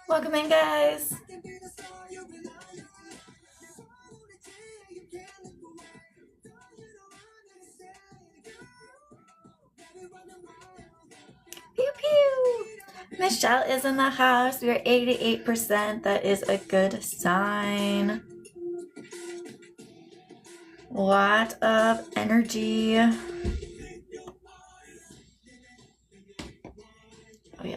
Welcome in, guys. Pew pew. Michelle is in the house. We are 88%. That is a good sign. Lot of energy. Oh, yeah.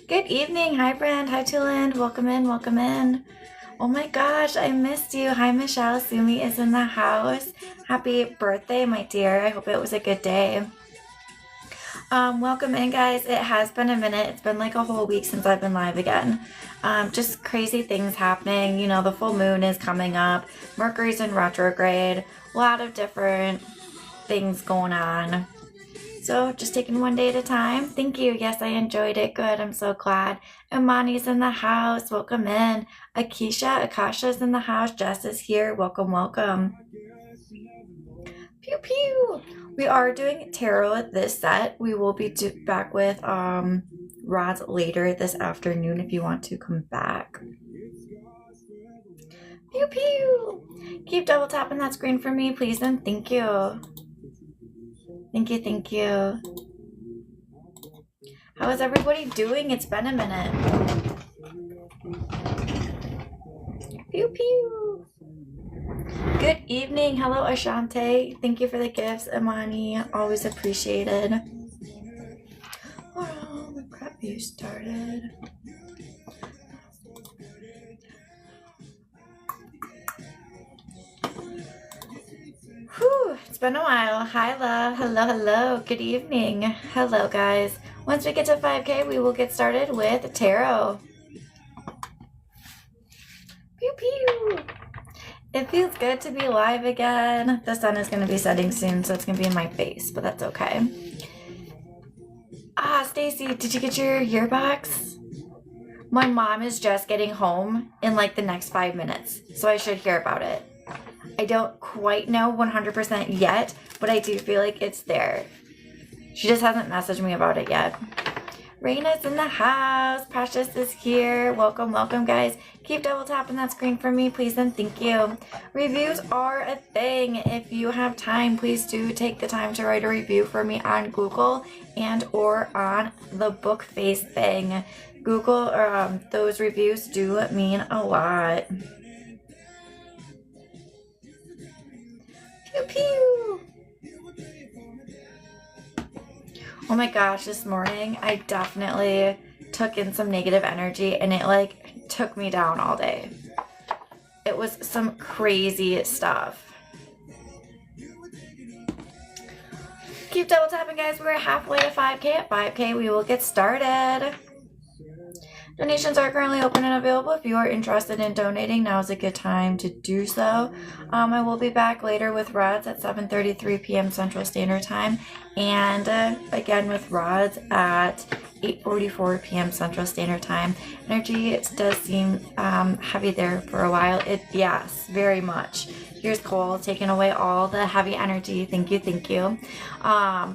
Good evening. Hi, Brand. Hi, Tuland. Welcome in. Welcome in. Oh my gosh, I missed you. Hi, Michelle. Sumi is in the house. Happy birthday, my dear. I hope it was a good day. Welcome in, guys. It has been a minute. It's been like a whole week since I've been live again. Just crazy things happening. You know, the full moon is coming up. Mercury's in retrograde. A lot of different things going on. So just taking one day at a time. Thank you. Yes, I enjoyed it. Good. I'm so glad. Imani's in the house. Welcome in. Akasha's in the house. Jess is here. Welcome, welcome. Pew pew. We are doing tarot at this set. We will be back with rods later this afternoon if you want to come back. Pew pew. Keep double tapping that screen for me, please, and thank you. Thank you, thank you. How is everybody doing? It's been a minute. Pew pew. Good evening. Hello, Ashante. Thank you for the gifts, Imani. Always appreciated. Well, the prep you started. Whew, it's been a while. Hi, love. Hello, hello. Good evening. Hello, guys. Once we get to 5K, we will get started with tarot. Pew pew. It feels good to be live again. The sun is going to be setting soon, so it's going to be in my face, but that's okay. Stacy, did you get your yearbox? My mom is just getting home in like the next 5 minutes, so I should hear about it. I don't quite know 100% yet, but I do feel like it's there. She just hasn't messaged me about it yet. Raina's in the house. Precious is here. Welcome, welcome, guys. Keep double tapping that screen for me, please, and thank you. Reviews are a thing. If you have time, please do take the time to write a review for me on Google and or on the book face thing. Google, those reviews do mean a lot. Pew pew. Oh my gosh, this morning I definitely took in some negative energy and it like took me down all day. It was some crazy stuff. Keep double tapping, guys. We're halfway to 5K. At 5K, we will get started. Donations are currently open and available. If you are interested in donating, now is a good time to do so. I will be back later with rods at 7:33 p.m. Central Standard Time, and again with rods at 8:44 p.m. Central Standard Time. Energy does seem heavy there for a while. Yes, very much. Here's Cole taking away all the heavy energy. Thank you, thank you.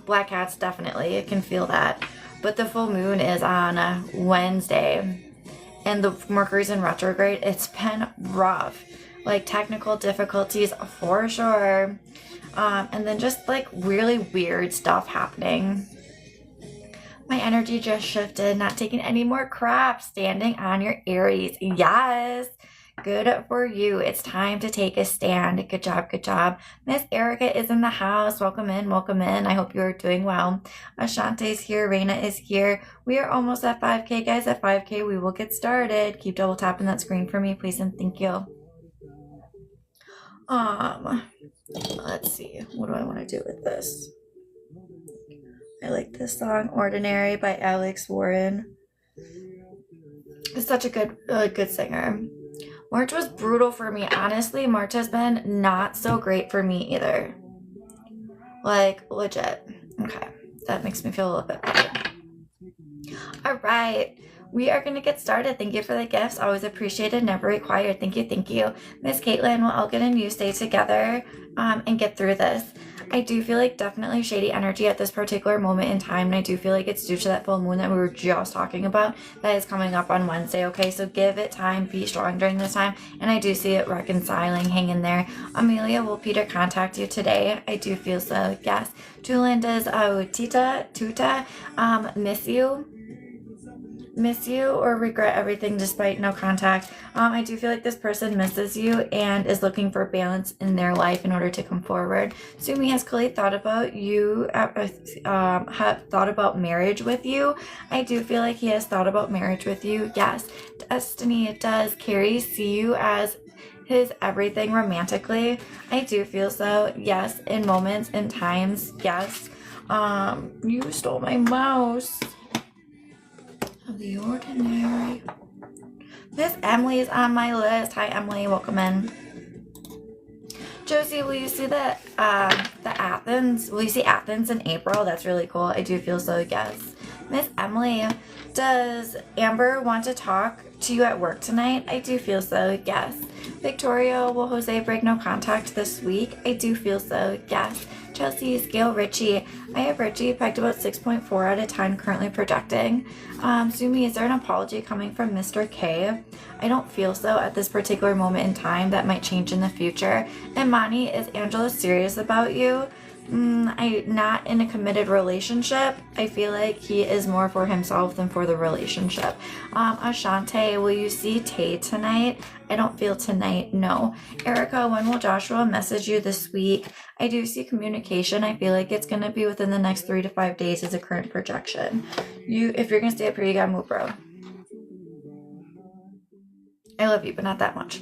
Black Cats, definitely. I can feel that. But the full moon is on Wednesday, and the Mercury's in retrograde. It's been rough, like technical difficulties for sure, and then just like really weird stuff happening. My energy just shifted. Not taking any more crap. Standing on your Aries. Yes. Good for you. It's time to take a stand. Good job, good job. Miss Erica is in the house. Welcome in, welcome in. I hope you're doing well. Ashante's here. Raina is here. We are almost at 5K, guys. At 5K, we will get started. Keep double tapping that screen for me, please, and thank you. Let's see. What do I want to do with this? I like this song, Ordinary by Alex Warren. It's such a good singer. March was brutal for me. Honestly, March has been not so great for me either. Like, legit. Okay, that makes me feel a little bit better. All right, we are going to get started. Thank you for the gifts. Always appreciated, never required. Thank you, thank you. Miss Caitlin, we'll all get and you stay together and get through this. I do feel like definitely shady energy at this particular moment in time, and I do feel like it's due to that full moon that we were just talking about that is coming up on Wednesday, okay? So give it time, be strong during this time, and I do see it reconciling, hang in there. Amelia, will Peter contact you today? I do feel so, yes. Julian, does Tuta miss you or regret everything despite no contact? I do feel like this person misses you and is looking for balance in their life in order to come forward. Sumi, has Khalid thought about you, have thought about marriage with you? I do feel like he has thought about marriage with you, yes. Destiny, does Carrie see you as his everything romantically? I do feel so, yes. In moments, in times, yes. You stole my mouse. Of the ordinary. Miss Emily is on my list. Hi Emily, welcome in. Josie, will you see the Athens? Will you see Athens in April? That's really cool. I do feel so, yes. Miss Emily, does Amber want to talk to you at work tonight? I do feel so, yes. Victoria, will Jose break no contact this week? I do feel so, yes. Chelsea, Gail, Richie. I have Richie pegged about 6.4 out of 10, currently projecting. Sumi, is there an apology coming from Mr. K? I don't feel so at this particular moment in time. That might change in the future. And Mani, is Angela serious about you? I'm not in a committed relationship. I feel like he is more for himself than for the relationship. Ashante, will you see Tay tonight? I don't feel tonight, no. Erica, when will Joshua message you this week? I do see communication. I feel like it's going to be within the next 3 to 5 days as a current projection. If you're going to stay up here, you got to move, bro. I love you, but not that much.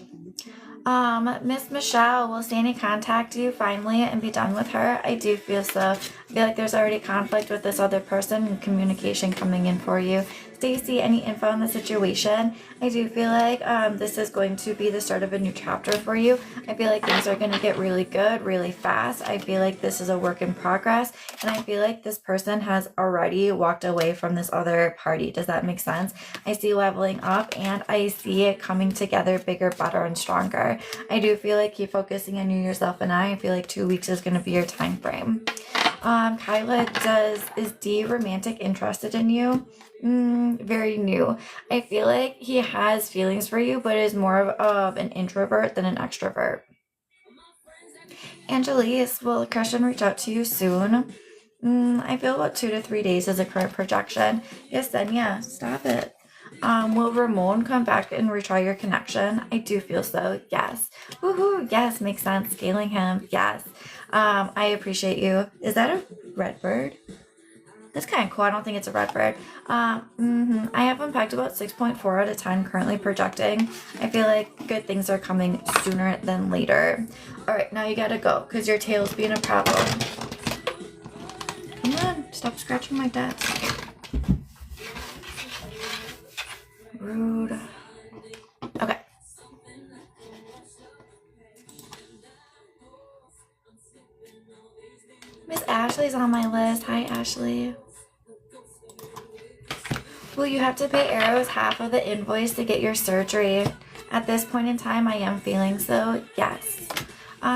Miss Michelle, will Sandy contact you finally and be done with her? I do feel so. I feel like there's already conflict with this other person and communication coming in for you. Stacy, any info on the situation? I do feel like this is going to be the start of a new chapter for you. I feel like things are going to get really good, really fast. I feel like this is a work in progress, and I feel like this person has already walked away from this other party. Does that make sense? I see leveling up, and I see it coming together bigger, better, and stronger. I do feel like keep focusing on you, yourself, and I feel like 2 weeks is going to be your time frame. Kyla, is D romantic interested in you? Very new. I feel like he has feelings for you, but is more of an introvert than an extrovert. Angelise, will Christian reach out to you soon? I feel about 2 to 3 days is a current projection. Yes, then yeah, stop it. Will Ramon come back and retry your connection? I do feel so, yes. Woohoo, yes, makes sense. Scaling him, yes. I appreciate you. Is that a red bird? That's kind of cool. I don't think it's a red bird. I have him pegged about 6.4 out of 10, currently projecting. I feel like good things are coming sooner than later. All right, now you gotta go because your tail's being a problem. Come on, stop scratching my desk. Rude. Okay. Miss Ashley's on my list. Hi, Ashley. Will you have to pay Arrows half of the invoice to get your surgery? At this point in time, I am feeling so, yes.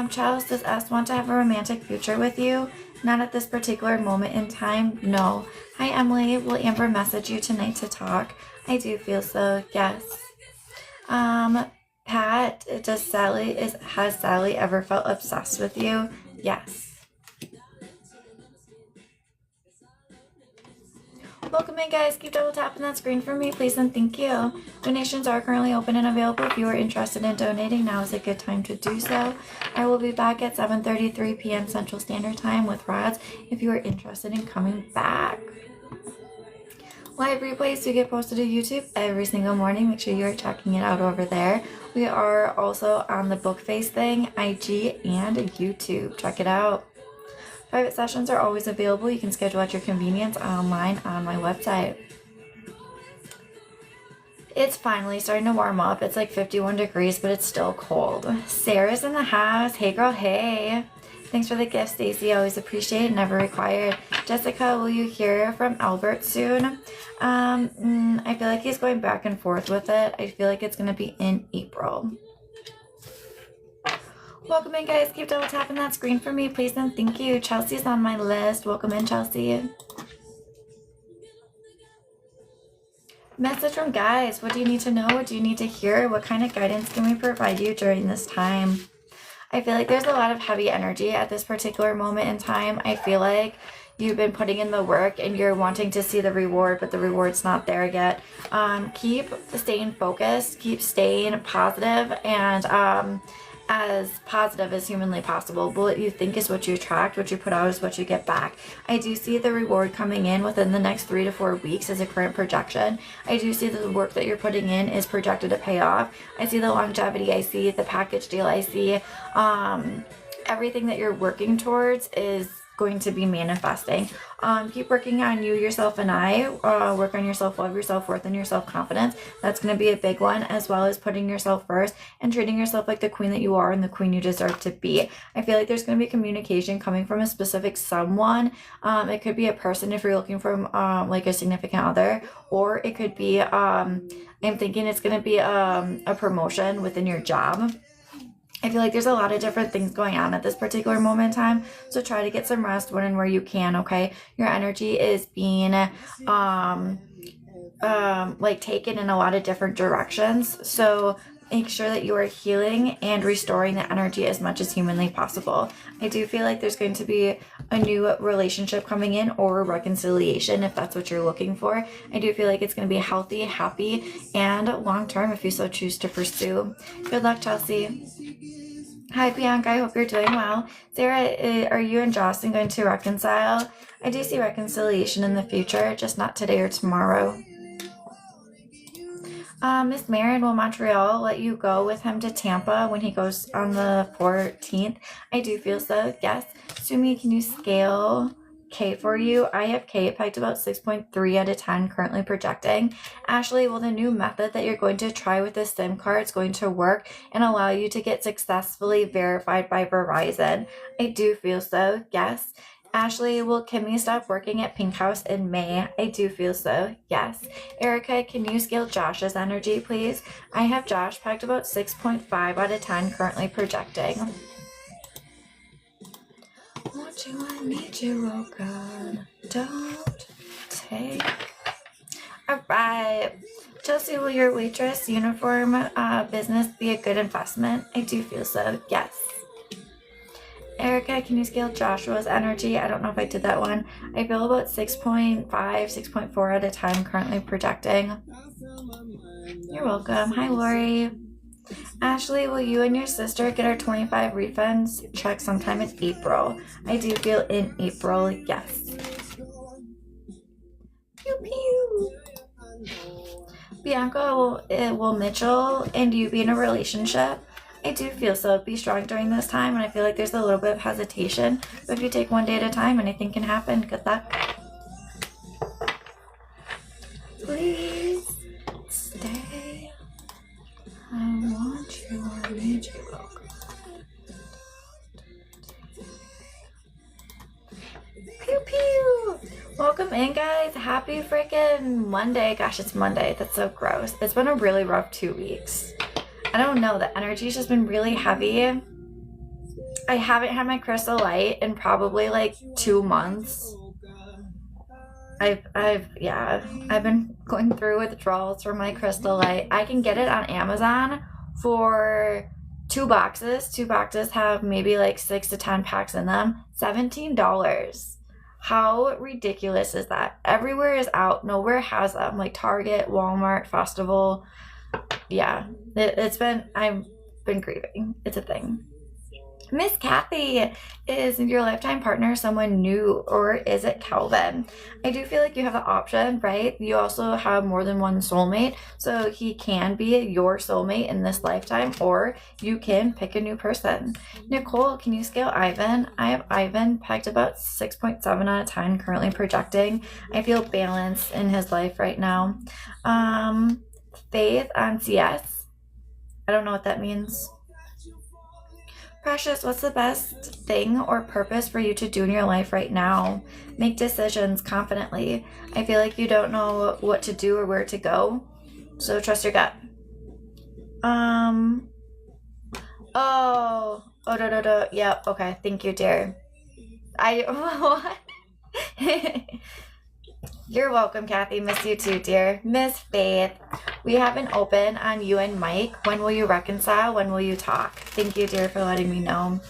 Charles, does S want to have a romantic future with you? Not at this particular moment in time, no. Hi, Emily. Will Amber message you tonight to talk? I do feel so, yes. Pat, has Sally ever felt obsessed with you? Yes. Welcome in, guys. Keep double tapping that screen for me, please, and thank you. Donations are currently open and available. If you are interested in donating, now is a good time to do so. I will be back at 7:33 p.m. Central Standard Time with Rods if you are interested in coming back. Live replays do get posted to YouTube every single morning. Make sure you are checking it out over there. We are also on the Bookface thing, IG, and YouTube. Check it out. Private sessions are always available. You can schedule at your convenience online on my website. It's finally starting to warm up. It's like 51 degrees, but it's still cold. Sarah's in the house. Hey girl, hey. Thanks for the gift, Stacy. Always appreciate it, never required. Jessica, will you hear from Albert soon? I feel like he's going back and forth with it. I feel like it's going to be in April. Welcome in, guys. Keep double tapping that screen for me, please, and thank you. Chelsea's on my list. Welcome in, Chelsea. Message from guys. What do you need to know? What do you need to hear? What kind of guidance can we provide you during this time? I feel like there's a lot of heavy energy at this particular moment in time. I feel like you've been putting in the work and you're wanting to see the reward, but the reward's not there yet. Keep staying focused, keep staying positive, and as positive as humanly possible. What you think is what you attract, what you put out is what you get back. I do see the reward coming in within the next 3 to 4 weeks as a current projection. I do see that the work that you're putting in is projected to pay off. I see the longevity, I see the package deal, I see everything that you're working towards is going to be manifesting. Keep working on you, yourself, and I. Work on your self-love, your self-worth, and your self-confidence. That's going to be a big one, as well as putting yourself first and treating yourself like the queen that you are and the queen you deserve to be. I feel like there's going to be communication coming from a specific someone. It could be a person if you're looking for like a significant other, or it could be, I'm thinking it's going to be a promotion within your job. I feel like there's a lot of different things going on at this particular moment in time. So try to get some rest when and where you can, okay? Your energy is being like taken in a lot of different directions. So make sure that you are healing and restoring the energy as much as humanly possible. I do feel like there's going to be a new relationship coming in, or reconciliation if that's what you're looking for. I do feel like it's going to be healthy, happy, and long-term if you so choose to pursue. Good luck, Chelsea. Hi, Bianca. I hope you're doing well. Sarah, are you and Jocelyn going to reconcile? I do see reconciliation in the future, just not today or tomorrow. Miss Marin, will Montreal let you go with him to Tampa when he goes on the 14th? I do feel so, yes. Sumi, can you scale K for you? I have K pegged about 6.3 out of 10, currently projecting. Ashley, will the new method that you're going to try with this SIM card is going to work and allow you to get successfully verified by Verizon? I do feel so, yes. Ashley, will Kimmy stop working at Pink House in May? I do feel so, yes. Erica, can you scale Josh's energy, please? I have Josh pegged about 6.5 out of 10, currently projecting. Want you, I need you, oh God, don't take. Alright. Chelsea, will your waitress uniform business be a good investment? I do feel so, yes. Erica, can you scale Joshua's energy? I don't know if I did that one. I feel about 6.5, 6.4 out of 10, currently projecting. You're welcome. Hi, Lori. Ashley, will you and your sister get our 25 refunds check sometime in April? I do feel in April, yes. Pew pew. Bianca, will Mitchell and you be in a relationship? I do feel so. Be strong during this time, and I feel like there's a little bit of hesitation. But if you take one day at a time, anything can happen. Good luck. Please stay. I want you. I need you. Pew pew. Welcome in, guys. Happy freaking Monday. Gosh, it's Monday. That's so gross. It's been a really rough 2 weeks. I don't know, the energy's just been really heavy. I haven't had my crystal light in probably like 2 months. I've been going through withdrawals for my crystal light. I can get it on Amazon for 2 boxes. 2 boxes have maybe like 6 to 10 packs in them. $17. How ridiculous is that? Everywhere is out. Nowhere has them. Like Target, Walmart, Festival. Yeah, I've been grieving. It's a thing. Miss Kathy, is your lifetime partner someone new, or is it Calvin? I do feel like you have the option, right? You also have more than one soulmate, so he can be your soulmate in this lifetime, or you can pick a new person. Nicole, can you scale Ivan? I have Ivan pegged about 6.7 out of 10, currently projecting. I feel balance in his life right now. Faith on CS. I don't know what that means. Precious, what's the best thing or purpose for you to do in your life right now? Make decisions confidently. I feel like you don't know what to do or where to go, so trust your gut. Yep, okay, thank you, dear. What? You're welcome, Kathy. Miss you too, dear. Miss Faith, we have an open on you and Mike. When will you reconcile? When will you talk? Thank you, dear, for letting me know.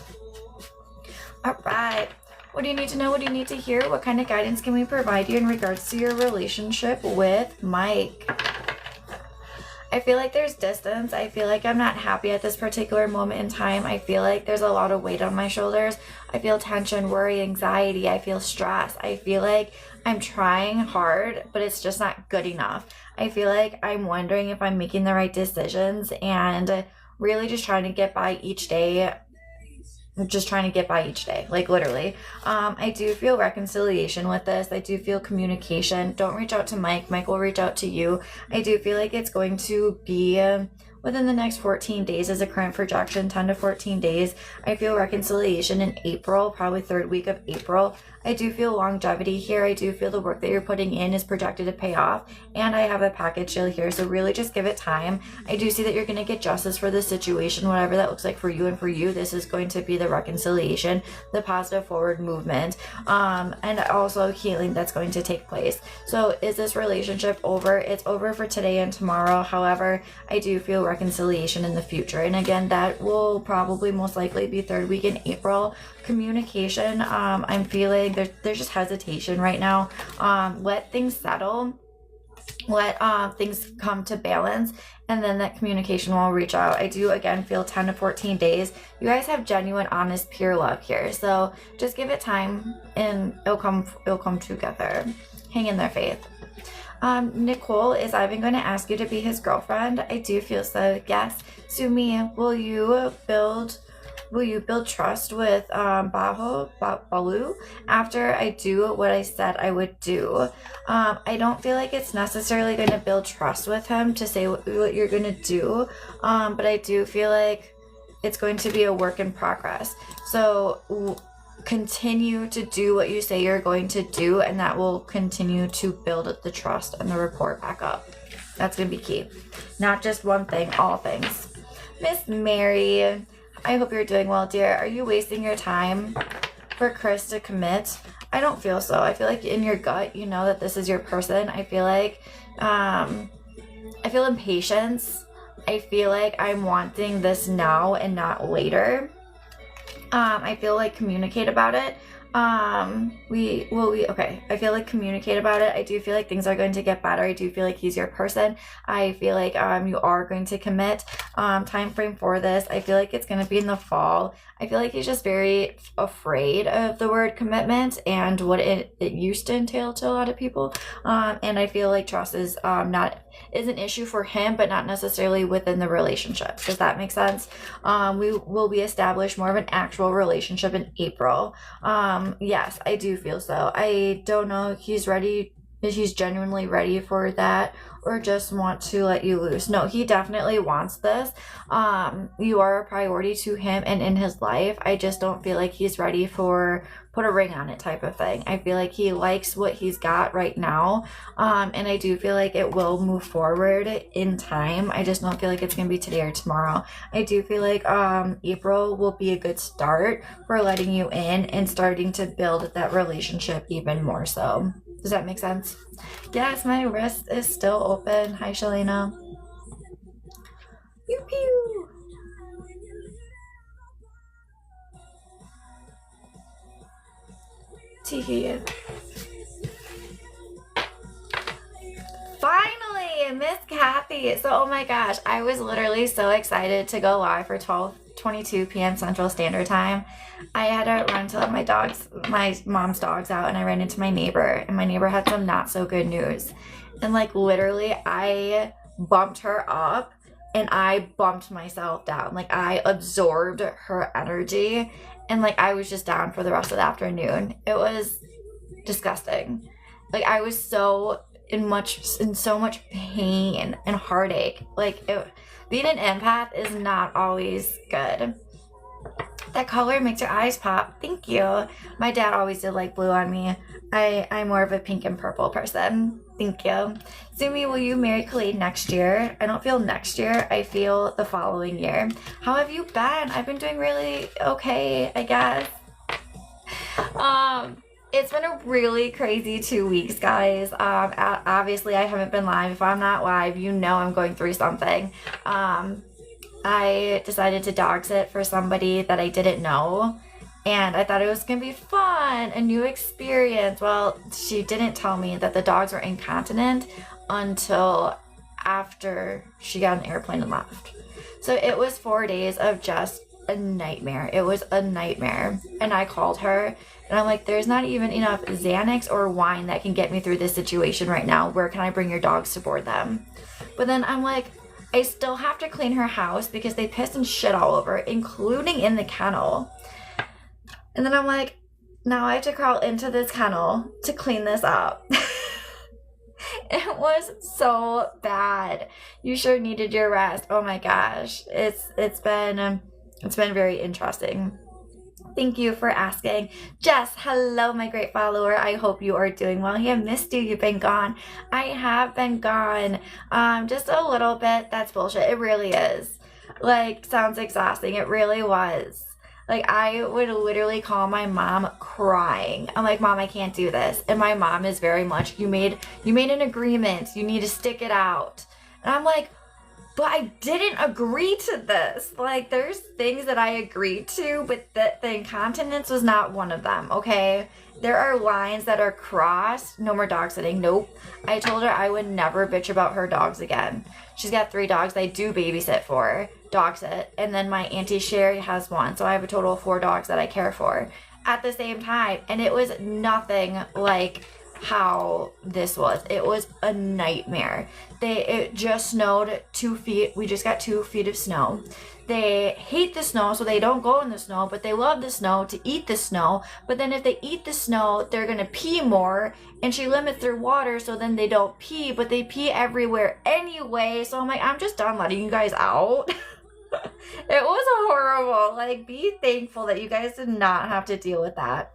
All right. What do you need to know? What do you need to hear? What kind of guidance can we provide you in regards to your relationship with Mike? I feel like there's distance. I feel like I'm not happy at this particular moment in time. I feel like there's a lot of weight on my shoulders. I feel tension, worry, anxiety. I feel stress. I feel like I'm trying hard, but it's just not good enough. I feel like I'm wondering if I'm making the right decisions and really just trying to get by each day. Like literally. I do feel reconciliation with this. I do feel communication. Don't reach out to Mike. Mike will reach out to you. I do feel like it's going to be within the next 14 days as a current projection, 10 to 14 days. I feel reconciliation in April, probably third week of April. I do feel longevity here. I do feel the work that you're putting in is projected to pay off. And I have a package deal here. So really just give it time. I do see that you're going to get justice for this situation, whatever that looks like for you and for you. This is going to be the reconciliation, the positive forward movement, and also healing that's going to take place. So is this relationship over? It's over for today and tomorrow. However, I do feel reconciliation in the future. And again, that will probably most likely be third week in April. Communication, I'm feeling there's just hesitation right now. Let things settle, let things come to balance, and then that communication will reach out. I do again feel 10 to 14 days. You guys have genuine, honest, pure love here, so just give it time and it'll come together. Hang in there, Faith. Nicole, is Ivan going to ask you to be his girlfriend? I do feel so, yes. Sumi, will you build trust with Balu after I do what I said I would do? I don't feel like it's necessarily going to build trust with him to say what you're going to do, but I do feel like it's going to be a work in progress. So continue to do what you say you're going to do, and that will continue to build the trust and the rapport back up. That's going to be key. Not just one thing, all things. Miss Mary, I hope you're doing well, dear. Are you wasting your time for Chris to commit? I don't feel so. I feel like in your gut, you know that this is your person. I feel like, I feel impatience. I feel like I'm wanting this now and not later. I feel like communicate about it. Okay. I feel like communicate about it. I do feel like things are going to get better. I do feel like he's your person. I feel like you are going to commit. Time frame for this, I feel like it's going to be in the fall. I feel like he's just very afraid of the word commitment and what it used to entail to a lot of people. And I feel like trust is is an issue for him, but not necessarily within the relationship. Does that make sense? We will be established more of an actual relationship in April. Yes, I do feel so. I don't know if he's genuinely ready for that, or just want to let you loose. No, he definitely wants this. You are a priority to him and in his life. I just don't feel like he's ready for put a ring on it type of thing. I feel like he likes what he's got right now. And I do feel like it will move forward in time. I just don't feel like it's going to be today or tomorrow. I do feel like April will be a good start for letting you in and starting to build that relationship even more so. Does that make sense? Yes, my wrist is still open. Hi, Shalena. Pew pew. Tee. Finally, Miss Kathy. So, oh my gosh, I was literally so excited to go live for 12:22 p.m. Central Standard Time. I had to run to let my mom's dogs out, and I ran into my neighbor, and my neighbor had some not so good news. And like literally, I bumped her up and I bumped myself down. Like I absorbed her energy, and like I was just down for the rest of the afternoon. It was disgusting. Like I was so in so much pain and heartache. Like, being an empath is not always good. That color makes your eyes pop. Thank you. My dad always did like blue on me. I'm more of a pink and purple person. Thank you. Sumi, will you marry Khalid next year? I don't feel next year. I feel the following year. How have you been? I've been doing really okay, I guess. It's been a really crazy 2 weeks, guys. Obviously, I haven't been live. If I'm not live, you know I'm going through something. I decided to dog sit for somebody that I didn't know, and I thought it was going to be fun, a new experience. Well, she didn't tell me that the dogs were incontinent until after she got an airplane and left. So it was 4 days of just a nightmare. It was a nightmare. And I called her, and I'm like, there's not even enough Xanax or wine that can get me through this situation right now. Where can I bring your dogs to board them? But then I'm like, I still have to clean her house because they piss and shit all over, including in the kennel. And then I'm like, now I have to crawl into this kennel to clean this up. It was so bad. You sure needed your rest. Oh my gosh. It's been very interesting. Thank you for asking. Jess, hello, my great follower. I hope you are doing well. I have missed you. You've been gone. I have been gone. Just a little bit. That's bullshit. It really is. Like, sounds exhausting. It really was. Like, I would literally call my mom crying. I'm like, Mom, I can't do this. And my mom is very much, you made an agreement. You need to stick it out. And I'm like, but I didn't agree to this. Like, there's things that I agreed to, but the incontinence was not one of them, okay? There are lines that are crossed. No more dog sitting. Nope. I told her I would never bitch about her dogs again. She's got 3 dogs I do babysit for, dog sit. And then my Auntie Sherry has 1. So I have a total of 4 dogs that I care for at the same time. And it was nothing like how this was. It was a nightmare. It just snowed 2 feet. We just got 2 feet of snow. They hate the snow, so they don't go in the snow, but they love the snow to eat the snow. But then if they eat the snow, they're gonna pee more, and she limits their water, so then they don't pee, but they pee everywhere anyway. So I'm like, I'm just done letting you guys out. It was horrible. Like, be thankful that you guys did not have to deal with that.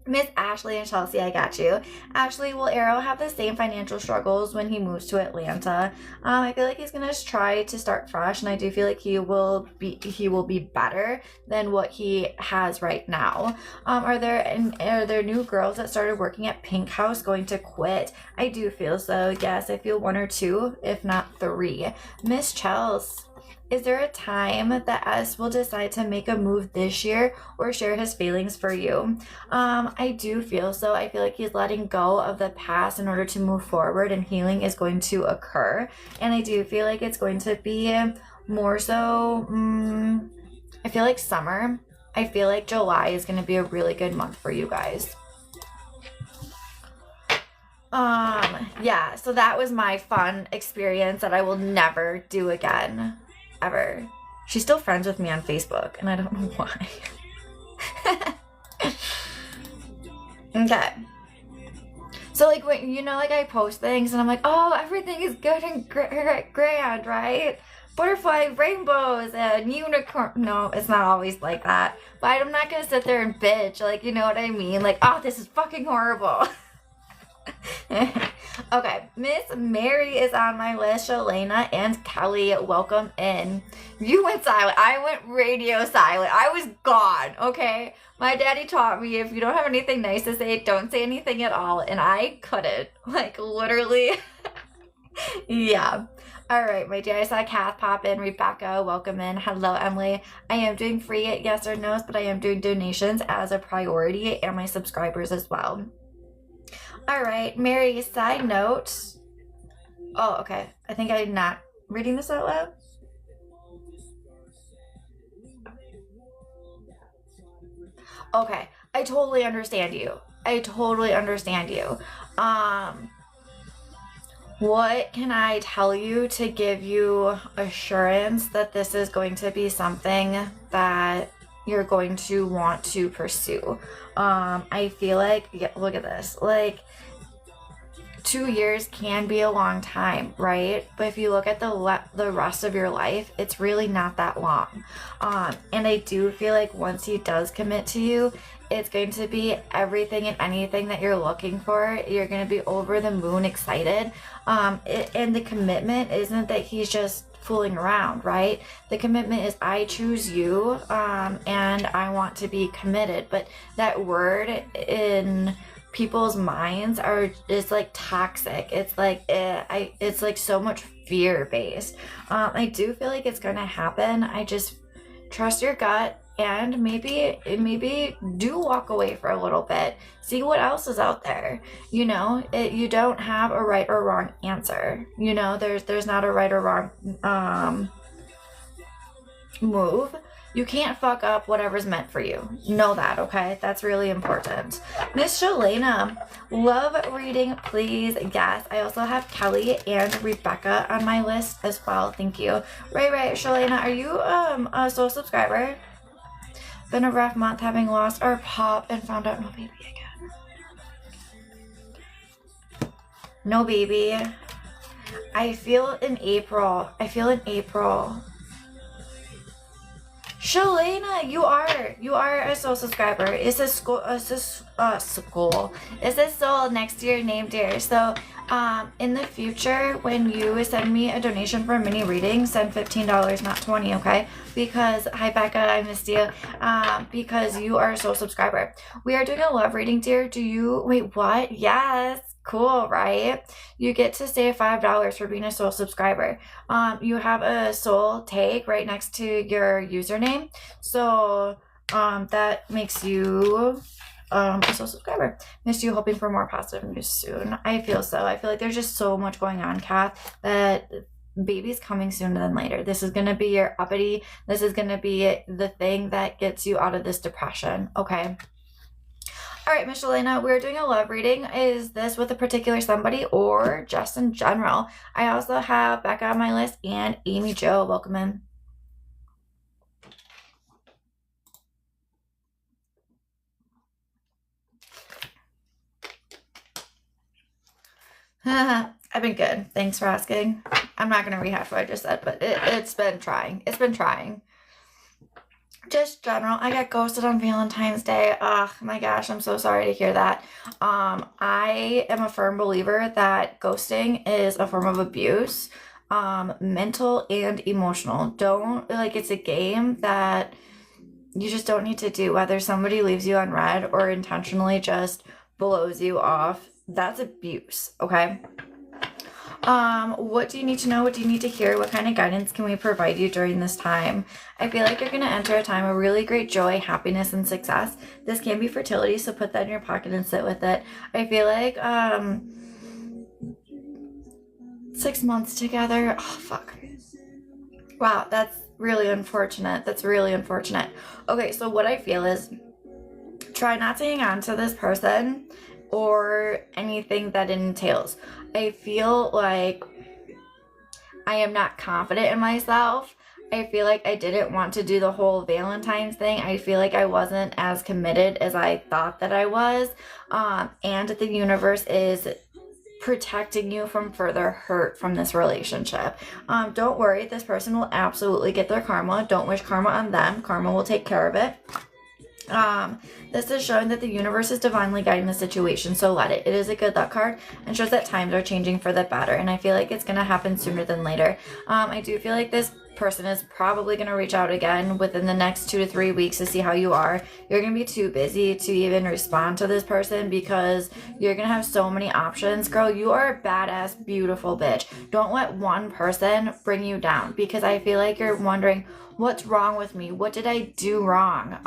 Miss Ashley and Chelsea, I got you. Ashley, will Arrow have the same financial struggles when he moves to Atlanta? I feel like he's gonna try to start fresh, and I do feel like he will be better than what he has right now. Are there new girls that started working at Pink House going to quit? I do feel so. Yes, I feel 1 or 2, if not 3. Miss Chels, is there a time that S will decide to make a move this year or share his feelings for you? I do feel so. I feel like he's letting go of the past in order to move forward, and healing is going to occur. And I do feel like it's going to be more so, I feel like summer. I feel like July is going to be a really good month for you guys. Yeah, so that was my fun experience that I will never do again. Ever. She's still friends with me on Facebook, and I don't know why. Okay. So, like, when, you know, like, I post things, and I'm like, oh, everything is good and grand, right? Butterfly, rainbows, and unicorn. No, it's not always like that. But I'm not gonna sit there and bitch, like, you know what I mean? Like, oh, this is fucking horrible. Okay, Miss Mary is on my list. Shalana and Kelly, welcome in. You went silent. I went radio silent. I was gone, okay? My daddy taught me if you don't have anything nice to say, don't say anything at all. And I couldn't. Like, literally. Yeah. All right, my dear. I saw Kath pop in. Rebecca, welcome in. Hello, Emily. I am doing free yes or no's, but I am doing donations as a priority, and my subscribers as well. All right, Mary, side note. Oh, okay. I think I'm not reading this out loud. Okay, I totally understand you. What can I tell you to give you assurance that this is going to be something that you're going to want to pursue? I feel like, yeah, look at this. Like, 2 years can be a long time, right? But if you look at the rest of your life, it's really not that long. And I do feel like once he does commit to you, it's going to be everything and anything that you're looking for. You're going to be over the moon excited. And the commitment isn't that he's just fooling around, right? The commitment is I choose you, and I want to be committed. But that word in people's minds is like toxic. It's like it's like so much fear based. I do feel like it's gonna happen. I just trust your gut. And maybe do walk away for a little bit. See what else is out there. You know, you don't have a right or wrong answer. You know, there's not a right or wrong move. You can't fuck up whatever's meant for you. Know that, okay? That's really important. Miss Shalena, love reading, please. Yes, I also have Kelly and Rebecca on my list as well. Thank you. Right, Shalena, are you a soul subscriber? Been a rough month having lost our pup and found out no baby again. No baby. I feel in April. Shalena, you are a soul subscriber. It says school. It says soul next to your name, dear. So, in the future, when you send me a donation for a mini reading, send $15, not $20, okay? Because hi Becca, I missed you. Because you are a soul subscriber. We are doing a love reading, dear. Do you wait? What? Yes. Cool, right? You get to save $5 for being a soul subscriber. You have a soul tag right next to your username, so that makes you a soul subscriber. Missed you, hoping for more positive news soon. I feel so. I feel like there's just so much going on, Kath, that baby's coming sooner than later. This is gonna be your uppity. This is gonna be the thing that gets you out of this depression. Okay. All right, Miss Shalena, we're doing a love reading. Is this with a particular somebody or just in general? I also have Becca on my list and Amy Jo. Welcome in. I've been good. Thanks for asking. I'm not going to rehash what I just said, but it's been trying. It's been trying. Just general, I got ghosted on Valentine's Day. Oh my gosh, I'm so sorry to hear that. I am a firm believer that ghosting is a form of abuse, mental and emotional. It's a game that you just don't need to do. Whether somebody leaves you unread or intentionally just blows you off, that's abuse, okay? What do you need to know? What do you need to hear? What kind of guidance can we provide you during this time? I feel like you're going to enter a time of really great joy, happiness, and success. This can be fertility, so put that in your pocket and sit with it. I feel like, 6 months together. Oh, fuck. Wow, that's really unfortunate. Okay, so what I feel is try not to hang on to this person or anything that it entails. I feel like I am not confident in myself. I feel like I didn't want to do the whole Valentine's thing. I feel like I wasn't as committed as I thought that I was. And the universe is protecting you from further hurt from this relationship. Don't worry, this person will absolutely get their karma. Don't wish karma on them. Karma will take care of it. This is showing that the universe is divinely guiding the situation, so let it. It is a good luck card and shows that times are changing for the better, and I feel like it's going to happen sooner than later. I do feel like this person is probably going to reach out again within the next 2 to 3 weeks to see how you are. You're going to be too busy to even respond to this person because you're going to have so many options. Girl, you are a badass, beautiful bitch. Don't let one person bring you down, because I feel like you're wondering, what's wrong with me? What did I do wrong?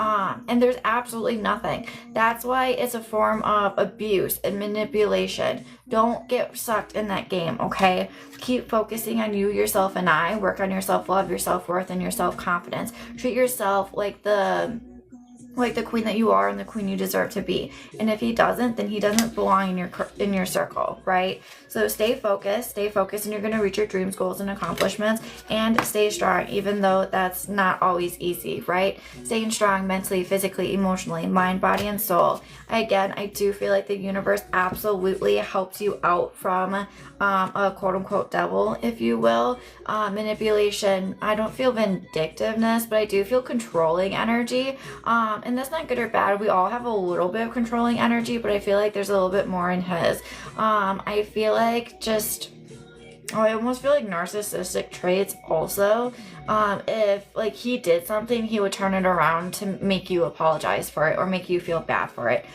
And there's absolutely nothing. That's why it's a form of abuse and manipulation. Don't get sucked in that game, okay? Keep focusing on you, yourself, and I. Work on your self-love, your self-worth, and your self-confidence. Treat yourself like the like the queen that you are and the queen you deserve to be. And if he doesn't, then he doesn't belong in your circle, right? So stay focused, and you're going to reach your dreams, goals, and accomplishments, and stay strong, even though that's not always easy, right? Staying strong mentally, physically, emotionally, mind, body, and soul. Again, I do feel like the universe absolutely helps you out from a quote-unquote devil, if you will. Manipulation. I don't feel vindictiveness, but I do feel controlling energy. And that's not good or bad. We all have a little bit of controlling energy, but I feel like there's a little bit more in his. I feel like I almost feel like narcissistic traits also. If like he did something, he would turn it around to make you apologize for it or make you feel bad for it.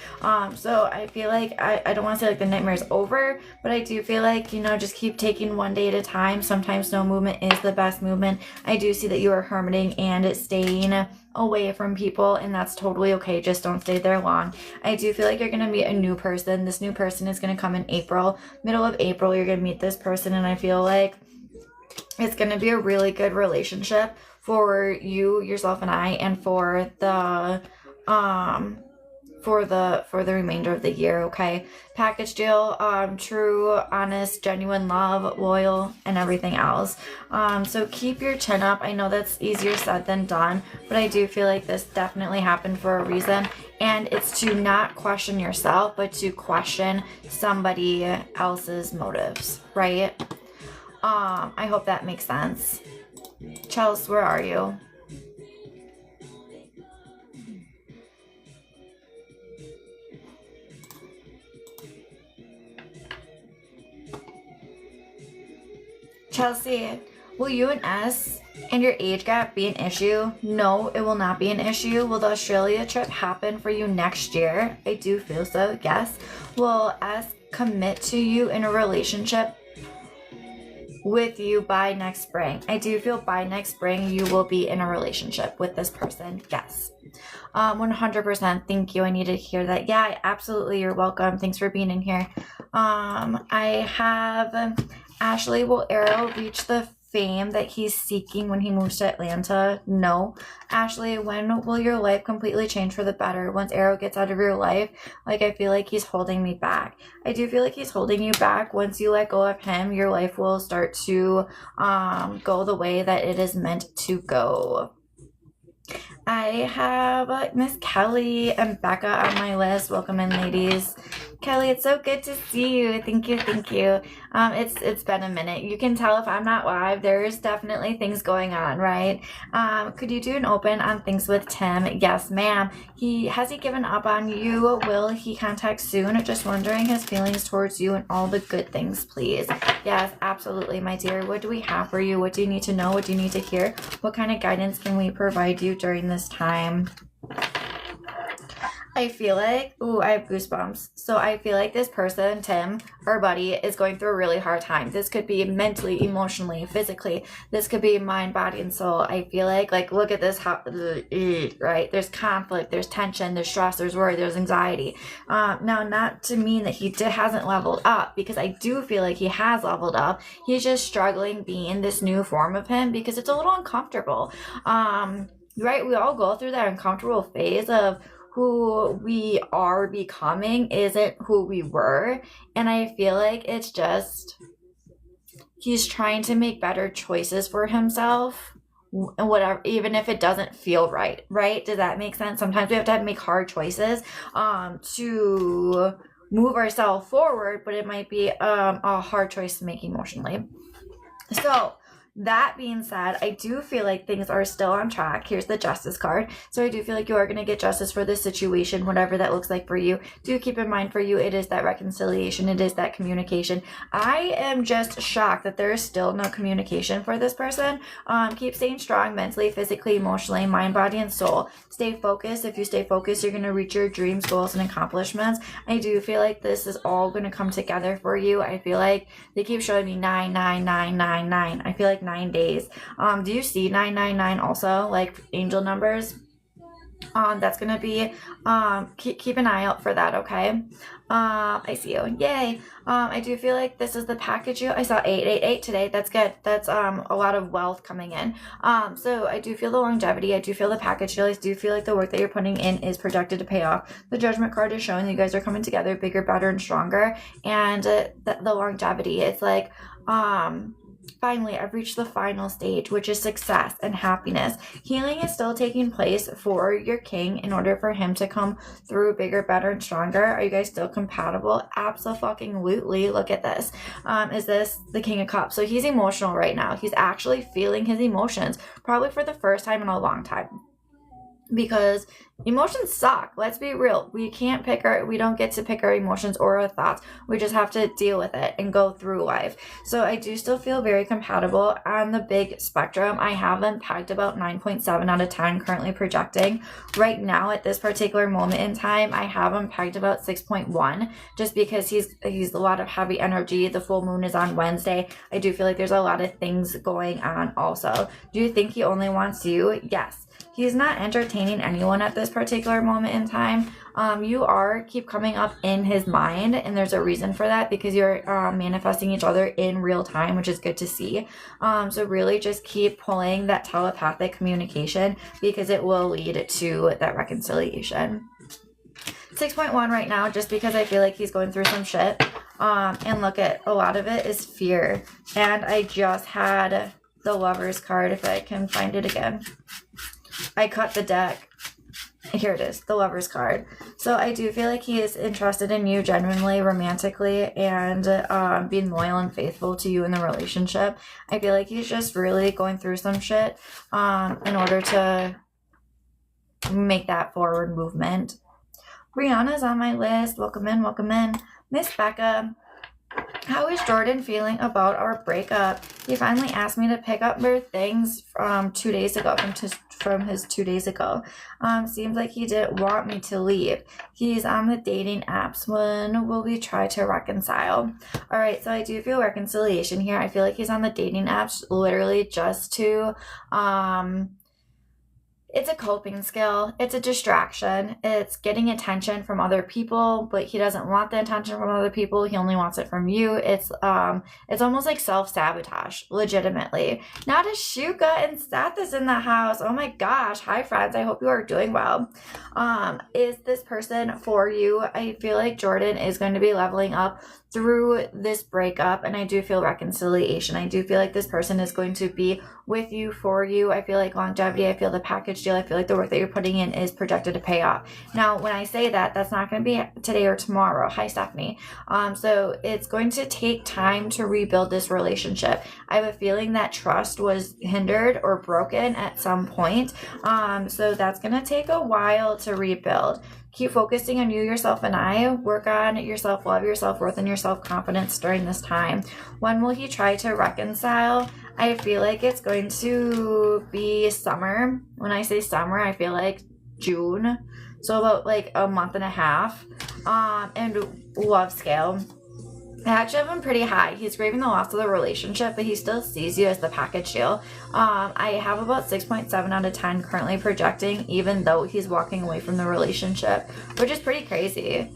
So I feel like I don't want to say like the nightmare is over, but I do feel like, just keep taking one day at a time. Sometimes no movement is the best movement. I do see that you are hermiting and staying away from people, and that's totally okay. Just don't stay there long. I do feel like you're going to meet a new person. This new person is going to come in April, middle of April. You're going to meet this person, and I feel like it's going to be a really good relationship for you, yourself, and I, and for the remainder of the year. Okay, package deal, true, honest, genuine love, loyal, and everything else. So keep your chin up. I know that's easier said than done, but I do feel like this definitely happened for a reason, and it's to not question yourself, but to question somebody else's motives, right? I hope that makes sense. Chelsea, where are you? Chelsea, will you and S and your age gap be an issue? No, it will not be an issue. Will the Australia trip happen for you next year? I do feel so, yes. Will S commit to you in a relationship with you by next spring? I do feel by next spring you will be in a relationship with this person, yes. 100%. Thank you. I needed to hear that. Yeah, absolutely. You're welcome. Thanks for being in here. I have Ashley, will Arrow reach the fame that he's seeking when he moves to Atlanta? No. Ashley, when will your life completely change for the better? Once Arrow gets out of your life, like I feel like he's holding me back. I do feel like he's holding you back. Once you let go of him, your life will start to go the way that it is meant to go. I have Miss Kelly and Becca on my list. Welcome in, ladies. Kelly, it's so good to see you. Thank you. It's been a minute. You can tell if I'm not live, there's definitely things going on, right? Could you do an open on things with Tim? Yes, ma'am. Has he given up on you? Will he contact soon? Just wondering his feelings towards you and all the good things, please. Yes, absolutely, my dear. What do we have for you? What do you need to know? What do you need to hear? What kind of guidance can we provide you during this time? I feel like, I have goosebumps. So I feel like this person, Tim, our buddy, is going through a really hard time. This could be mentally, emotionally, physically. This could be mind, body, and soul. I feel like look at this, right? There's conflict, there's tension, there's stress, there's worry, there's anxiety. Now, not to mean that he hasn't leveled up, because I do feel like he has leveled up. He's just struggling being this new form of him because it's a little uncomfortable. Right? We all go through that uncomfortable phase of who we are becoming isn't who we were. And I feel like it's just, he's trying to make better choices for himself, and whatever, even if it doesn't feel right. Does that make sense? Sometimes we have to make hard choices to move ourselves forward, but it might be a hard choice to make emotionally. So that being said, I do feel like things are still on track. Here's the justice card. So I do feel like you are going to get justice for this situation, whatever that looks like for you. Do keep in mind for you, it is that reconciliation. It is that communication. I am just shocked that there is still no communication for this person. Keep staying strong mentally, physically, emotionally, mind, body, and soul. Stay focused. If you stay focused, you're going to reach your dreams, goals, and accomplishments. I do feel like this is all going to come together for you. I feel like they keep showing me 9, 9, 9, 9, 9. I feel like 9 days. Do you see 999 also, like angel numbers? That's going to be, keep an eye out for that, okay? I see you. Yay. I do feel like this is the package you, I saw 888 today. That's good. That's, a lot of wealth coming in. So I do feel the longevity. I do feel the package deal. I do feel like the work that you're putting in is projected to pay off. The Judgment card is showing that you guys are coming together bigger, better, and stronger. And the longevity, it's like, finally, I've reached the final stage, which is success and happiness. Healing is still taking place for your king in order for him to come through bigger, better, and stronger. Are you guys still compatible? Absolutely. Look at this. Is this the King of Cups? So he's emotional right now. He's actually feeling his emotions, probably for the first time in a long time. Because emotions suck. Let's be real. We don't get to pick our emotions or our thoughts. We just have to deal with it and go through life. So I do still feel very compatible on the big spectrum. I have them pegged about 9.7 out of 10 currently projecting. Right now at this particular moment in time, I have them pegged about 6.1 just because he's a lot of heavy energy. The full moon is on Wednesday. I do feel like there's a lot of things going on also. Do you think he only wants you? Yes. He's not entertaining anyone at this particular moment in time. You keep coming up in his mind, and there's a reason for that because you're manifesting each other in real time, which is good to see. So really just keep pulling that telepathic communication because it will lead to that reconciliation. 6.1 right now, just because I feel like he's going through some shit. And look at, a lot of it is fear. And I just had the Lover's card, if I can find it again. I cut the deck. Here it is, the Lover's card. So I do feel like he is interested in you genuinely, romantically, and being loyal and faithful to you in the relationship. I feel like he's just really going through some shit in order to make that forward movement. Brianna's on my list. Welcome in. Miss Becca. How is Jordan feeling about our breakup? He finally asked me to pick up more things from 2 days ago, from his 2 days ago. Seems like he didn't want me to leave. He's on the dating apps. When will we try to reconcile? All right, so I do feel reconciliation here. I feel like he's on the dating apps literally just to it's a coping skill. It's a distraction. It's getting attention from other people, but he doesn't want the attention from other people. He only wants it from you. It's almost like self-sabotage, legitimately. Now Shuka and Seth is in the house. Oh my gosh. Hi friends. I hope you are doing well. Is this person for you? I feel like Jordan is going to be leveling up through this breakup, and I do feel reconciliation. I do feel like this person is going to be with you, for you. I feel like longevity. I feel the package deal. I feel like the work that you're putting in is projected to pay off. Now, when I say that, that's not going to be today or tomorrow. Hi, Stephanie. So it's going to take time to rebuild this relationship. I have a feeling that trust was hindered or broken at some point. So that's going to take a while to rebuild. Keep focusing on you, yourself, and I. Work on your self-love, your self-worth, and your self-confidence during this time. When will he try to reconcile? I feel like it's going to be summer. When I say summer, I feel like June. So about like a month and a half. And love scale. I actually have him pretty high. He's grieving the loss of the relationship, but he still sees you as the package deal. I have about 6.7 out of 10 currently projecting, even though he's walking away from the relationship, which is pretty crazy.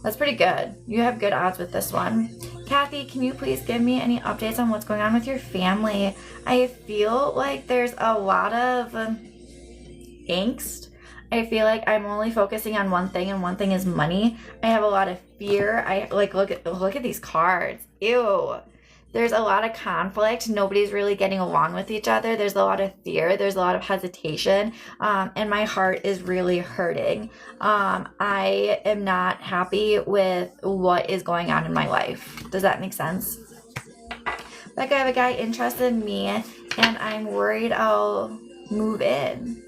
That's pretty good. You have good odds with this one. Kathy, can you please give me any updates on what's going on with your family? I feel like there's a lot of angst. I feel like I'm only focusing on one thing, and one thing is money. I have a lot of fear. I like look at these cards. Ew. There's a lot of conflict. Nobody's really getting along with each other. There's a lot of fear. There's a lot of hesitation. And my heart is really hurting. I am not happy with what is going on in my life. Does that make sense? Like, I have a guy interested in me, and I'm worried I'll move in.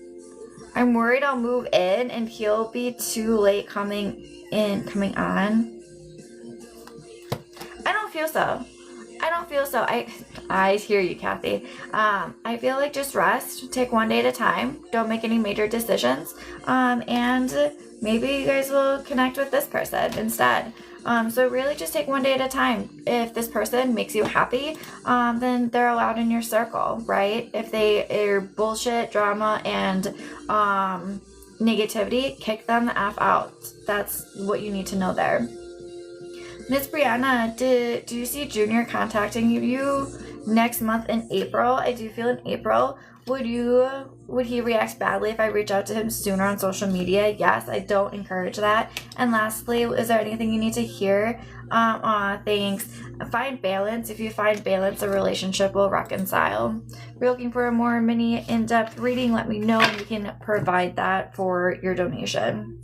I'm worried I'll move in and he'll be too late coming on. I don't feel so. I hear you, Kathy. I feel like just rest, take one day at a time. Don't make any major decisions. And maybe you guys will connect with this person instead. So really just take one day at a time. If this person makes you happy, then they're allowed in your circle, right? If they are bullshit, drama, and negativity, kick them the F out. That's what you need to know there. Miss Brianna, do you see Junior contacting you next month in April? I do feel in April. Would he react badly if I reach out to him sooner on social media? Yes, I don't encourage that. And lastly, is there anything you need to hear? Thanks. Find balance. If you find balance, the relationship will reconcile. If you're looking for a more mini in-depth reading, let me know and we can provide that for your donation.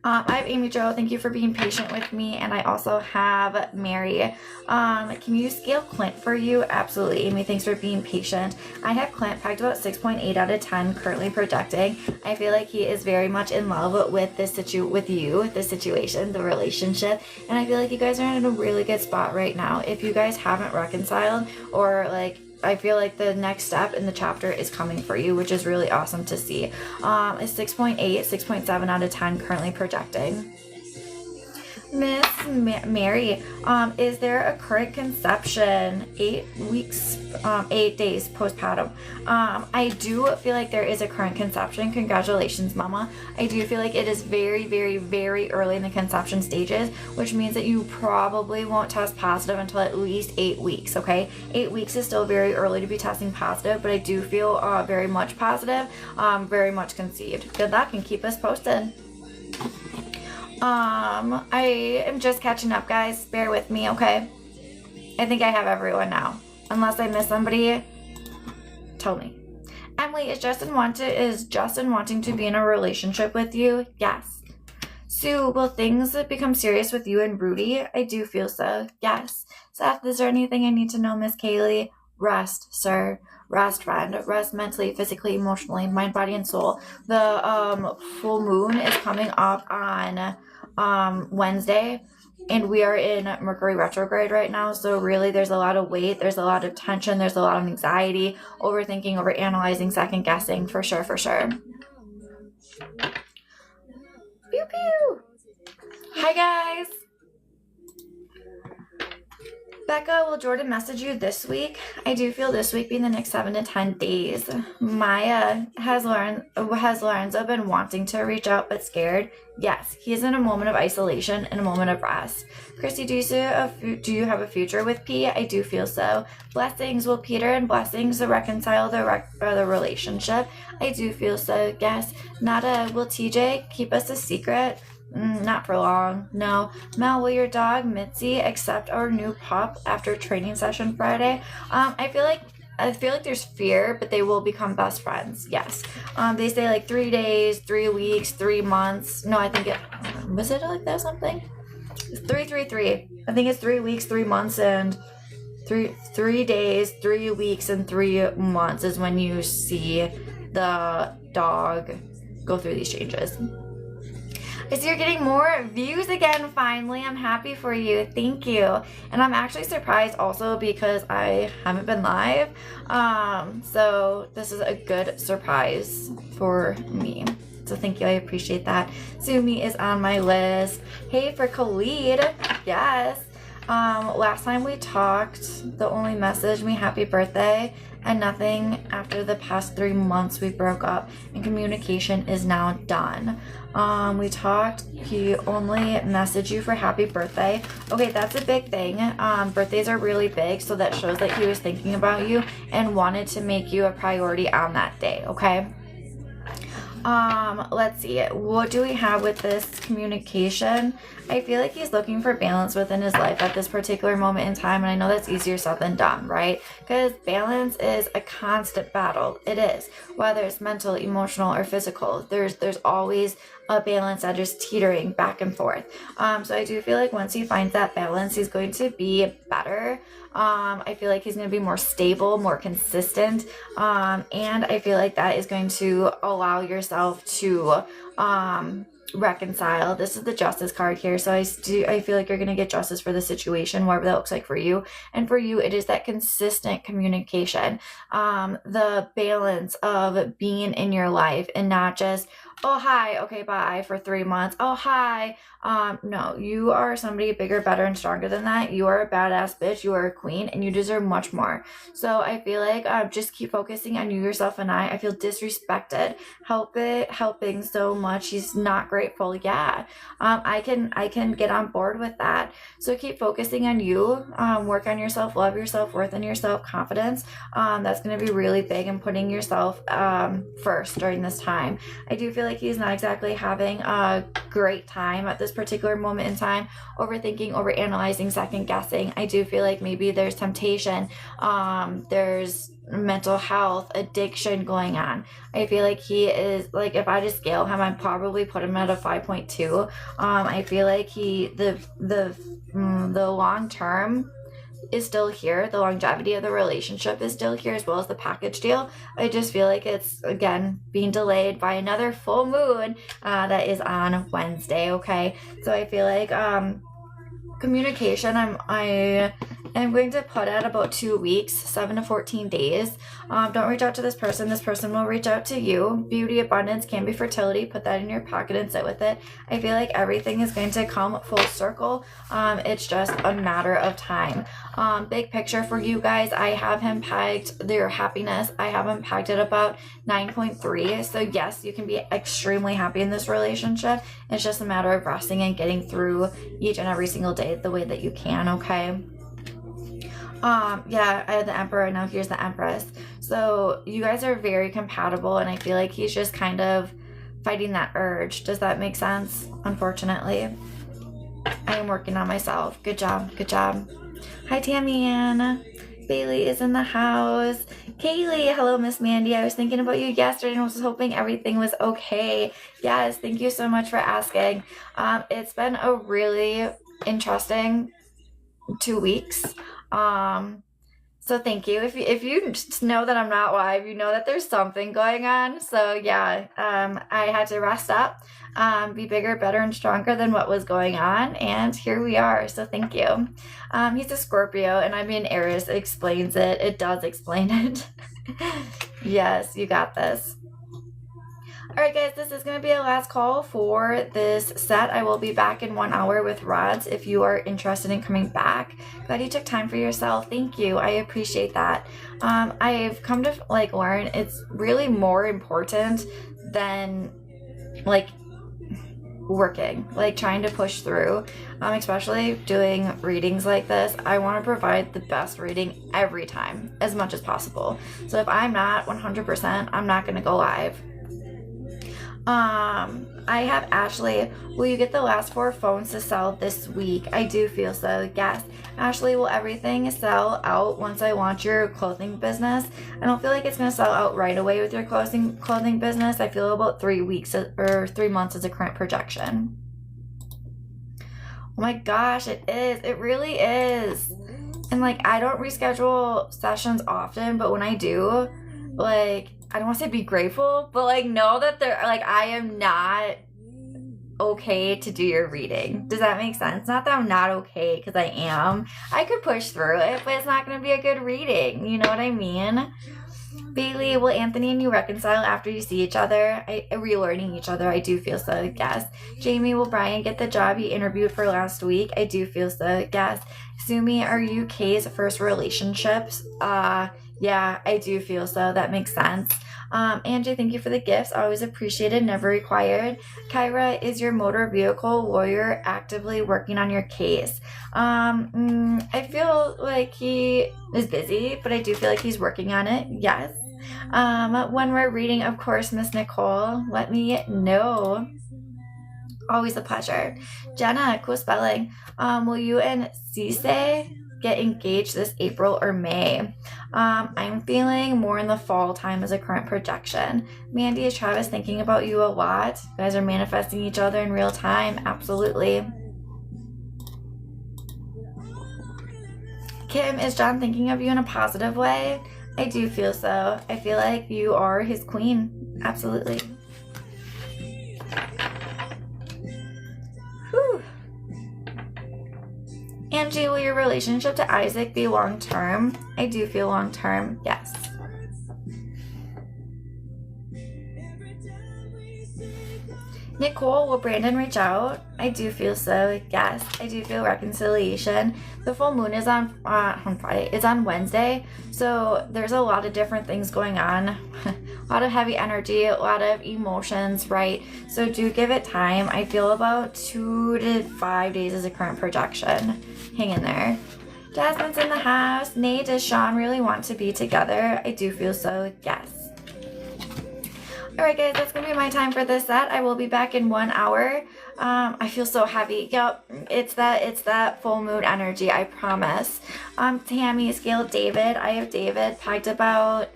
I have Amy Jo. Thank you for being patient with me. And I also have Mary. Can you scale Clint for you? Absolutely, Amy. Thanks for being patient. I have Clint pegged about 6.8 out of 10, currently projecting. I feel like he is very much in love with the situation, the relationship. And I feel like you guys are in a really good spot right now. If you guys haven't reconciled, or like, I feel like the next step in the chapter is coming for you, which is really awesome to see. It's 6.8, 6.7 out of 10 currently projecting. Miss Mary, is there a current conception 8 days postpartum? I do feel like there is a current conception. Congratulations, mama. I do feel like it is very, very, very early in the conception stages, which means that you probably won't test positive until at least 8 weeks, okay? 8 weeks is still very early to be testing positive, but I do feel very much positive, very much conceived. Good luck and keep us posted. I am just catching up, guys. Bear with me, okay? I think I have everyone now. Unless I miss somebody, tell me. Emily, is Justin wanting to be in a relationship with you? Yes. Sue, will things become serious with you and Rudy? I do feel so. Yes. Seth, is there anything I need to know, Miss Kaylee? Rest, sir. Rest, friend. Rest mentally, physically, emotionally, mind, body, and soul. The full moon is coming up on Wednesday, and we are in Mercury retrograde right now, so really there's a lot of weight, there's a lot of tension, there's a lot of anxiety, overthinking, overanalyzing, second guessing, for sure. Pew pew. Hi guys. Becca, will Jordan message you this week? I do feel this week being the next 7 to 10 days. Maya, has Lorenzo been wanting to reach out but scared? Yes, he is in a moment of isolation and a moment of rest. Christy, do you have a future with P? I do feel so. Blessings, will Peter and Blessings reconcile the relationship? I do feel so, yes. Nada, will TJ keep us a secret? Not for long, no. Mel, will your dog Mitzi accept our new pup after training session Friday? I feel like there's fear, but they will become best friends. Yes. They say like 3 days, 3 weeks, 3 months. No, I think was it like that something? 3. I think it's 3 weeks, 3 months, and 3 days, 3 weeks, and 3 months is when you see the dog go through these changes. I see you're getting more views again, finally. I'm happy for you. Thank you. And I'm actually surprised also because I haven't been live. So this is a good surprise for me. So thank you. I appreciate that. Sumi is on my list. Hey, for Khalid. Yes. Last time we talked, the only message me happy birthday and nothing after the past 3 months we broke up and communication is now done. We talked, he only messaged you for happy birthday. Okay, that's a big thing. Birthdays are really big, so that shows that he was thinking about you and wanted to make you a priority on that day, okay? Let's see. What do we have with this communication? I feel like he's looking for balance within his life at this particular moment in time, and I know that's easier said than done, right? Because balance is a constant battle. It is. Whether it's mental, emotional, or physical, there's always a balance that is teetering back and forth. So I do feel like once he finds that balance, he's going to be better. I feel like he's going to be more stable, more consistent. And I feel like that is going to allow yourself to reconcile. This is the justice card here, so I feel like you're going to get justice for the situation, whatever that looks like for you. And for you, it is that consistent communication, the balance of being in your life and not just oh, hi, okay, bye for 3 months. Oh, hi. No, you are somebody bigger, better, and stronger than that. You are a badass bitch. You are a queen, and you deserve much more. So I feel like just keep focusing on you, yourself, and I. I feel disrespected. Helping so much. He's not grateful. Yeah. I can get on board with that. So keep focusing on you. Work on yourself, love yourself, worth, and your self confidence. That's gonna be really big, and putting yourself first during this time. I do feel like he's not exactly having a great time at this particular moment in time, overthinking, overanalyzing, second guessing. I do feel like maybe there's temptation, there's mental health, addiction going on. I feel like he is, like, if I just scale him, I'd probably put him at a 5.2. I feel like the long term is still here. The longevity of the relationship is still here, as well as the package deal. I just feel like it's, again, being delayed by another full moon that is on Wednesday. Okay, so I feel like communication, I am going to put at about 2 weeks, 7 to 14 days. Don't reach out to this person. This person will reach out to you. Beauty, abundance, can be fertility. Put that in your pocket and sit with it. I feel like everything is going to come full circle. It's just a matter of time. Big picture for you guys, I have him pegged, their happiness, I have him pegged at about 9.3. So yes, you can be extremely happy in this relationship. It's just a matter of resting and getting through each and every single day the way that you can. Okay. Yeah, I had the Emperor, now here's the Empress. So you guys are very compatible, and I feel like he's just kind of fighting that urge. Does that make sense? Unfortunately, I am working on myself. Good job. Good job. Hi, Tammy Ann. Bailey is in the house. Kaylee, hello, Miss Mandy. I was thinking about you yesterday and was hoping everything was okay. Yes, thank you so much for asking. It's been a really interesting 2 weeks. So thank you. If you know that I'm not live, you know that there's something going on. So yeah, I had to rest up, be bigger, better, and stronger than what was going on, and here we are. So thank you. He's a Scorpio, and I'm in Aries. It explains it. It does explain it. Yes, you got this. All right, guys, this is going to be a last call for this set. I will be back in 1 hour with rods if you are interested in coming back. Glad you took time for yourself. Thank you. I appreciate that. I've come to learn it's really more important than working, trying to push through, especially doing readings like this. I want to provide the best reading every time as much as possible. So if I'm not 100%, I'm not going to go live. I have Ashley. Will you get the last 4 phones to sell this week? I do feel so. Yes. Ashley, will everything sell out once I launch your clothing business? I don't feel like it's going to sell out right away with your clothing business. I feel about 3 weeks or 3 months is a current projection. Oh my gosh, it is. It really is. And I don't reschedule sessions often, but when I do, I don't want to say be grateful, but know that I am not okay to do your reading. Does that make sense? Not that I'm not okay, because I am. I could push through it, but it's not going to be a good reading. You know what I mean? Bailey, will Anthony and you reconcile after you see each other? Relearning each other, I do feel so. Yes. Jamie, will Brian get the job he interviewed for last week? I do feel so. Yes. Sumi, are you Kay's first relationships? Yeah, I do feel so. That makes sense. Angie, thank you for the gifts. Always appreciated, never required. Kyra, is your motor vehicle lawyer actively working on your case? I feel like he is busy, but I do feel like he's working on it. Yes. When we're reading, of course, Miss Nicole, let me know. Always a pleasure. Jenna, cool spelling. Will you and Cisse get engaged this April or May? I'm feeling more in the fall time as a current projection. Mandy, is Travis thinking about you a lot? You guys are manifesting each other in real time. Absolutely. Kim, is John thinking of you in a positive way? I do feel so. I feel like you are his queen. Absolutely. Whew. Angie, will your relationship to Isaac be long-term? I do feel long-term, yes. Nicole, will Brandon reach out? I do feel so, yes. I do feel reconciliation. The full moon is on Friday. It's on Wednesday. So there's a lot of different things going on. A lot of heavy energy, a lot of emotions, right? So do give it time. I feel about 2 to 5 days is a current projection. Hang in there. Jasmine's in the house. Nate, does Sean really want to be together? I do feel so, yes. Alright guys, that's going to be my time for this set. I will be back in 1 hour. I feel so heavy. Yep, it's that full moon energy, I promise. Tammy, scale David. I have David pegged about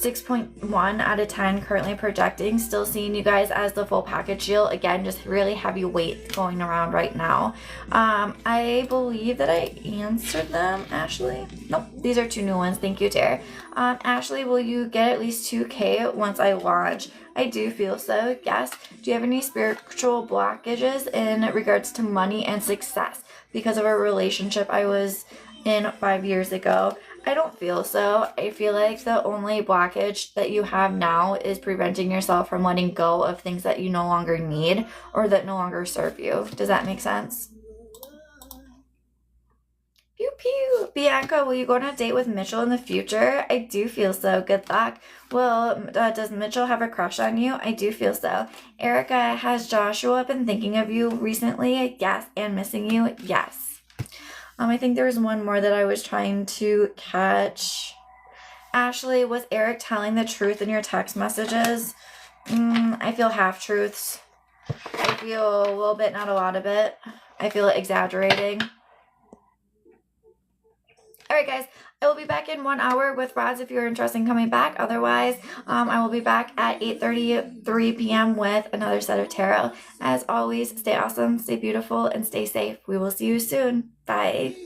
6.1 out of 10 currently projecting. Still seeing you guys as the full package deal. Again, just really heavy weight going around right now. I believe that I answered them, Ashley. Nope, these are 2 new ones. Thank you, Tara. Ashley, will you get at least 2K once I launch? I do feel so, yes. Do you have any spiritual blockages in regards to money and success because of a relationship I was in 5 years ago? I don't feel so. I feel like the only blockage that you have now is preventing yourself from letting go of things that you no longer need or that no longer serve you. Does that make sense? Pew pew. Bianca, will you go on a date with Mitchell in the future? I do feel so. Good luck. Well, does Mitchell have a crush on you? I do feel so. Erica, has Joshua been thinking of you recently? Yes. And missing you? Yes. I think there was one more that I was trying to catch. Ashley, was Eric telling the truth in your text messages? I feel half-truths. I feel a little bit, not a lot of it. I feel it exaggerating. Alright guys, I will be back in 1 hour with Rods if you're interested in coming back. Otherwise, I will be back at 8:33 p.m. with another set of tarot. As always, stay awesome, stay beautiful, and stay safe. We will see you soon. Bye.